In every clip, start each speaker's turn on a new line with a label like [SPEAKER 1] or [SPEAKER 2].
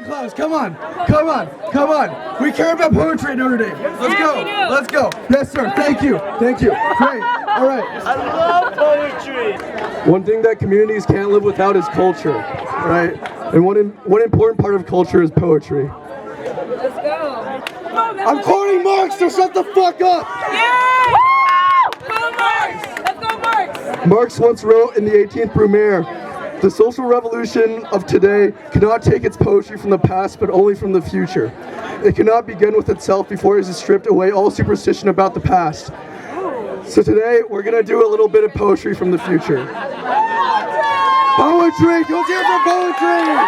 [SPEAKER 1] poem class. Come on. We care about poetry at Notre Dame. Let's go. Yes, sir. Thank you. Great. All right.
[SPEAKER 2] I love poetry.
[SPEAKER 1] One thing that communities can't live without is culture, right? And one important part of culture is poetry.
[SPEAKER 3] Let's go.
[SPEAKER 1] I'm quoting Marx, so shut the fuck up!
[SPEAKER 3] Yay! Go Marx! Let's go Marx!
[SPEAKER 1] Marx once wrote in the 18th Brumaire, "The social revolution of today cannot take its poetry from the past, but only from the future. It cannot begin with itself before it has stripped away all superstition about the past." So today, we're gonna do a little bit of poetry from the future. Poetry! Let's hear for poetry!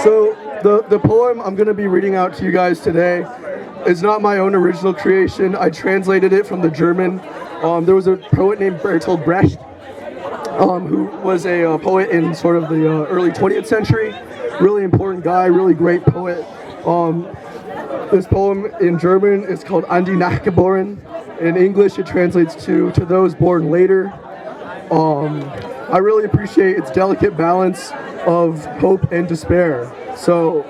[SPEAKER 1] So the poem I'm going to be reading out to you guys today is not my own original creation. I translated it from the German. There was a poet named Bertolt Brecht, who was a poet in sort of the early 20th century. Really important guy, really great poet. This poem in German is called An die Nachgeboren. In English it translates to those born later. I really appreciate its delicate balance of hope and despair. So,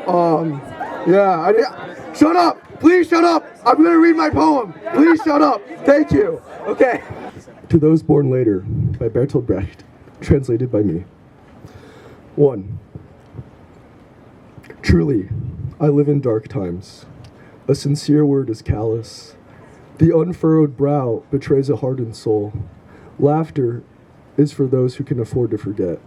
[SPEAKER 1] shut up! Please shut up! I'm gonna read my poem! Please shut up! Thank you! Okay. To Those Born Later, by Bertolt Brecht, translated by me. 1. Truly, I live in dark times. A sincere word is callous. The unfurrowed brow betrays a hardened soul. Laughter is for those who can afford to forget.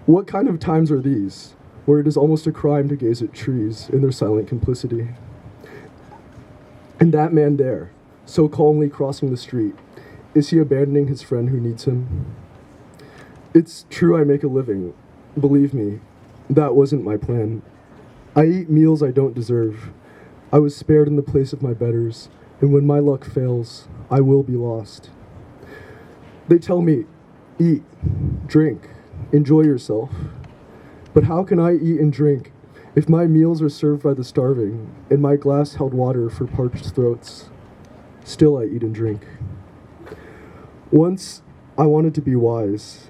[SPEAKER 1] What kind of times are these, where it is almost a crime to gaze at trees in their silent complicity? And that man there, so calmly crossing the street, is he abandoning his friend who needs him? It's true I make a living. Believe me, that wasn't my plan. I eat meals I don't deserve. I was spared in the place of my betters, and when my luck fails, I will be lost. They tell me, eat, drink, enjoy yourself. But how can I eat and drink if my meals are served by the starving and my glass held water for parched throats? Still I eat and drink. Once I wanted to be wise.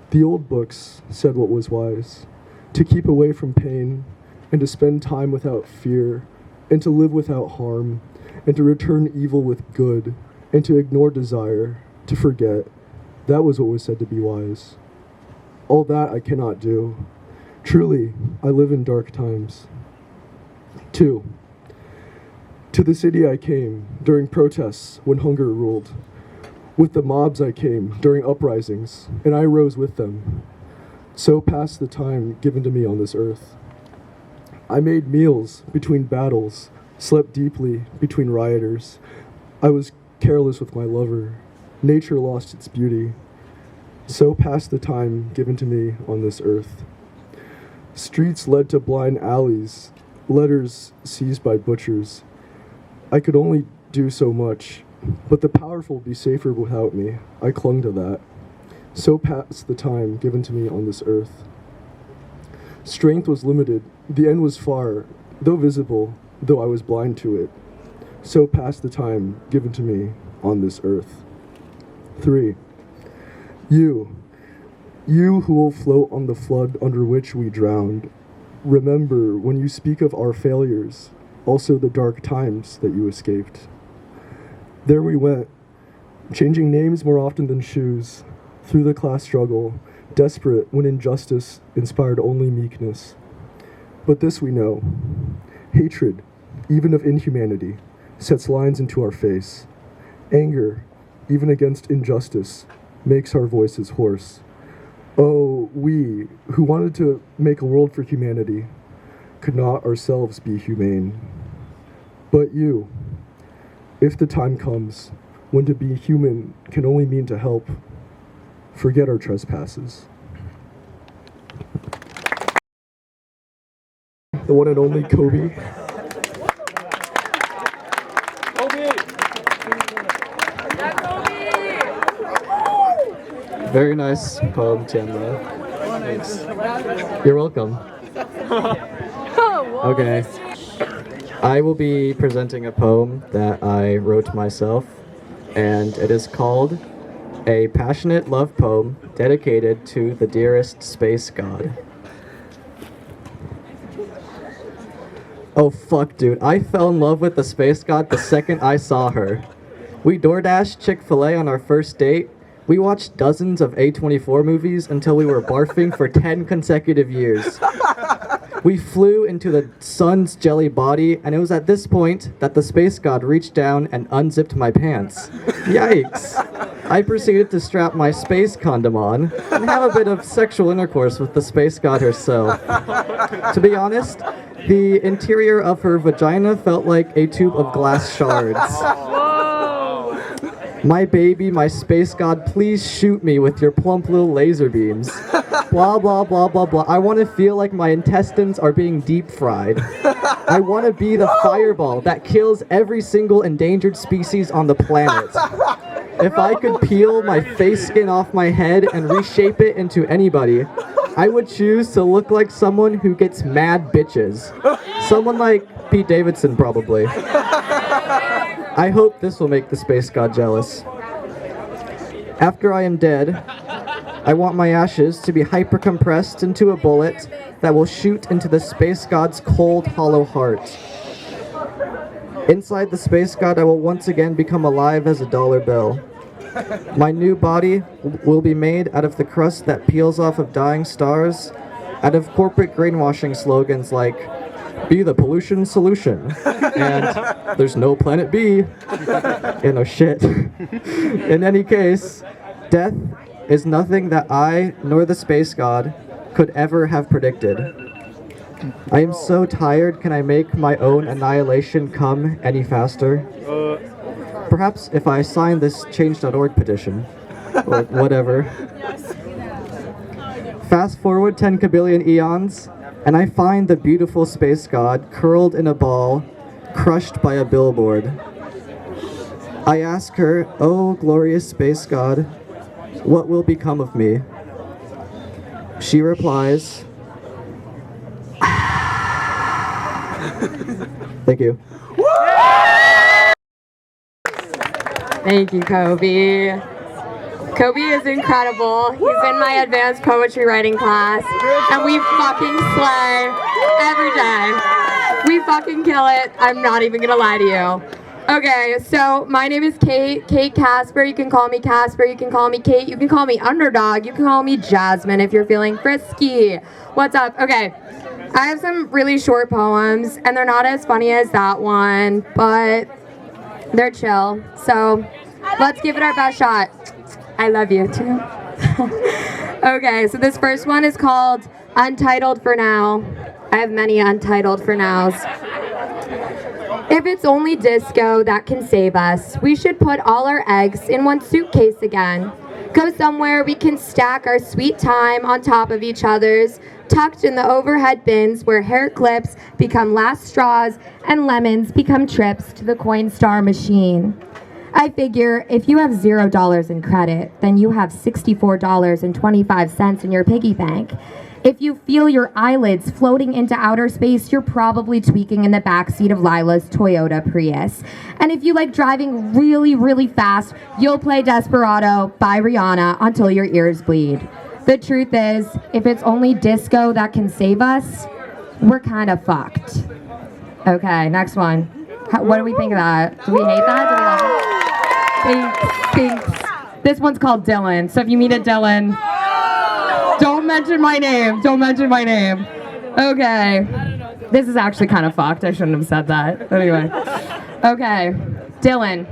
[SPEAKER 1] The old books said what was wise: to keep away from pain and to spend time without fear and to live without harm and to return evil with good and to ignore desire, to forget. That was what was said to be wise. All that I cannot do. Truly, I live in dark times. 2. To the city I came during protests when hunger ruled. With the mobs I came during uprisings, and I rose with them. So passed the time given to me on this earth. I made meals between battles, slept deeply between rioters. I was careless with my lover. Nature lost its beauty. So passed the time given to me on this earth. Streets led to blind alleys, letters seized by butchers. I could only do so much, but the powerful be safer without me. I clung to that. So passed the time given to me on this earth. Strength was limited, the end was far, though visible, though I was blind to it. So passed the time given to me on this earth. 3. You who will float on the flood under which we drowned, remember when you speak of our failures, also the dark times that you escaped. There we went, changing names more often than shoes, through the class struggle, desperate when injustice inspired only meekness. But this we know, hatred, even of inhumanity, sets lines into our face. Anger, even against injustice, makes our voices hoarse. Oh, we, who wanted to make a world for humanity, could not ourselves be humane. But you, if the time comes when to be human can only mean to help, forget our trespasses. The one and only Coby.
[SPEAKER 4] Very nice poem, Tianle. Thanks. You're welcome. Okay. I will be presenting a poem that I wrote myself, and it is called A passionate love poem dedicated to the dearest space god. Oh fuck, dude. I fell in love with the space god the second I saw her. We DoorDashed Chick-fil-A on our first date. We watched dozens of A24 movies until we were barfing for 10 consecutive years. We flew into the sun's jelly body, and it was at this point that the space god reached down and unzipped my pants. Yikes! I proceeded to strap my space condom on and have a bit of sexual intercourse with the space god herself. To be honest, the interior of her vagina felt like a tube of glass shards. My baby, my space god, please shoot me with your plump little laser beams. Blah, blah, blah, blah, blah. I want to feel like my intestines are being deep fried. I want to be the fireball that kills every single endangered species on the planet. If I could peel my face skin off my head and reshape it into anybody, I would choose to look like someone who gets mad bitches. Someone like Pete Davidson, probably. I hope this will make the space god jealous. After I am dead, I want my ashes to be hyper-compressed into a bullet that will shoot into the space god's cold, hollow heart. Inside the space god, I will once again become alive as a dollar bill. My new body will be made out of the crust that peels off of dying stars, out of corporate greenwashing slogans like, "Be the pollution solution," and "There's no planet B." You know, shit. In any case, death is nothing that I, nor the space god, could ever have predicted. I am so tired, can I make my own annihilation come any faster? Perhaps if I sign this change.org petition, or whatever. Fast forward 10 kabillion eons, and I find the beautiful space god curled in a ball, crushed by a billboard. I ask her, "Oh, glorious space god, what will become of me?" She replies, "Thank you."
[SPEAKER 3] Thank you, Coby. Coby is incredible. He's in my advanced poetry writing class, and we fucking slay every day. We fucking kill it. I'm not even gonna lie to you. Okay, so my name is Kate Casper. You can call me Casper, you can call me Kate, you can call me Underdog, you can call me Jasmine if you're feeling frisky. What's up? Okay, I have some really short poems, and they're not as funny as that one, but they're chill. So let's give it our best shot. I love you too. Okay, so this first one is called Untitled for Now. I have many untitled for nows. If it's only disco that can save us, we should put all our eggs in one suitcase again. Go somewhere we can stack our sweet time on top of each other's, tucked in the overhead bins where hair clips become last straws and lemons become trips to the Coinstar machine. I figure if you have $0 in credit, then you have $64.25 in your piggy bank. If you feel your eyelids floating into outer space, you're probably tweaking in the backseat of Lila's Toyota Prius. And if you like driving really, really fast, you'll play Desperado by Rihanna until your ears bleed. The truth is, if it's only disco that can save us, we're kind of fucked. Okay, next one. What do we think of that? Do we hate that? Do we love it? Thanks. This one's called Dylan. So if you meet a Dylan, don't mention my name. Don't mention my name. Okay. This is actually kind of fucked. I shouldn't have said that. Anyway. Okay. Dylan.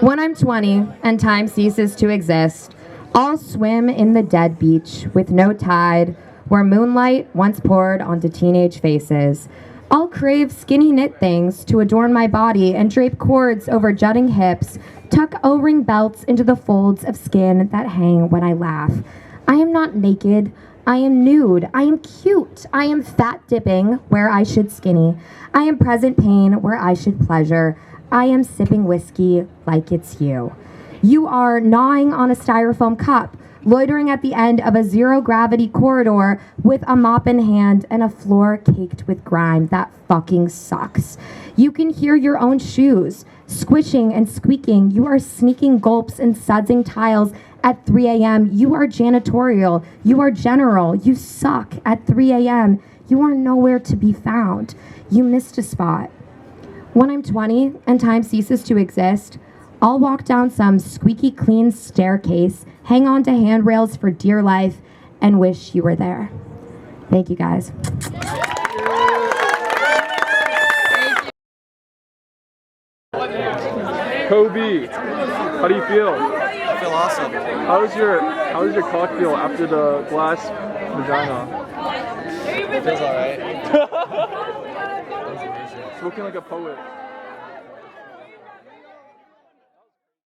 [SPEAKER 3] When I'm 20 and time ceases to exist, I'll swim in the dead beach with no tide where moonlight once poured onto teenage faces. I'll crave skinny knit things to adorn my body and drape cords over jutting hips, tuck O-ring belts into the folds of skin that hang when I laugh. I am not naked. I am nude. I am cute. I am fat dipping where I should skinny. I am present pain where I should pleasure. I am sipping whiskey like it's you. You are gnawing on a styrofoam cup, loitering at the end of a zero-gravity corridor with a mop in hand and a floor caked with grime. That fucking sucks. You can hear your own shoes squishing and squeaking. You are sneaking gulps and sudsing tiles at 3 a.m. You are janitorial. You are general. You suck at 3 a.m. You are nowhere to be found. You missed a spot. When I'm 20 and time ceases to exist, I'll walk down some squeaky clean staircase, hang on to handrails for dear life, and wish you were there. Thank you, guys.
[SPEAKER 5] Coby, how do you feel?
[SPEAKER 6] I feel awesome.
[SPEAKER 5] How was your cock feel after the glass vagina?
[SPEAKER 6] It feels alright.
[SPEAKER 5] Spoken like a poet.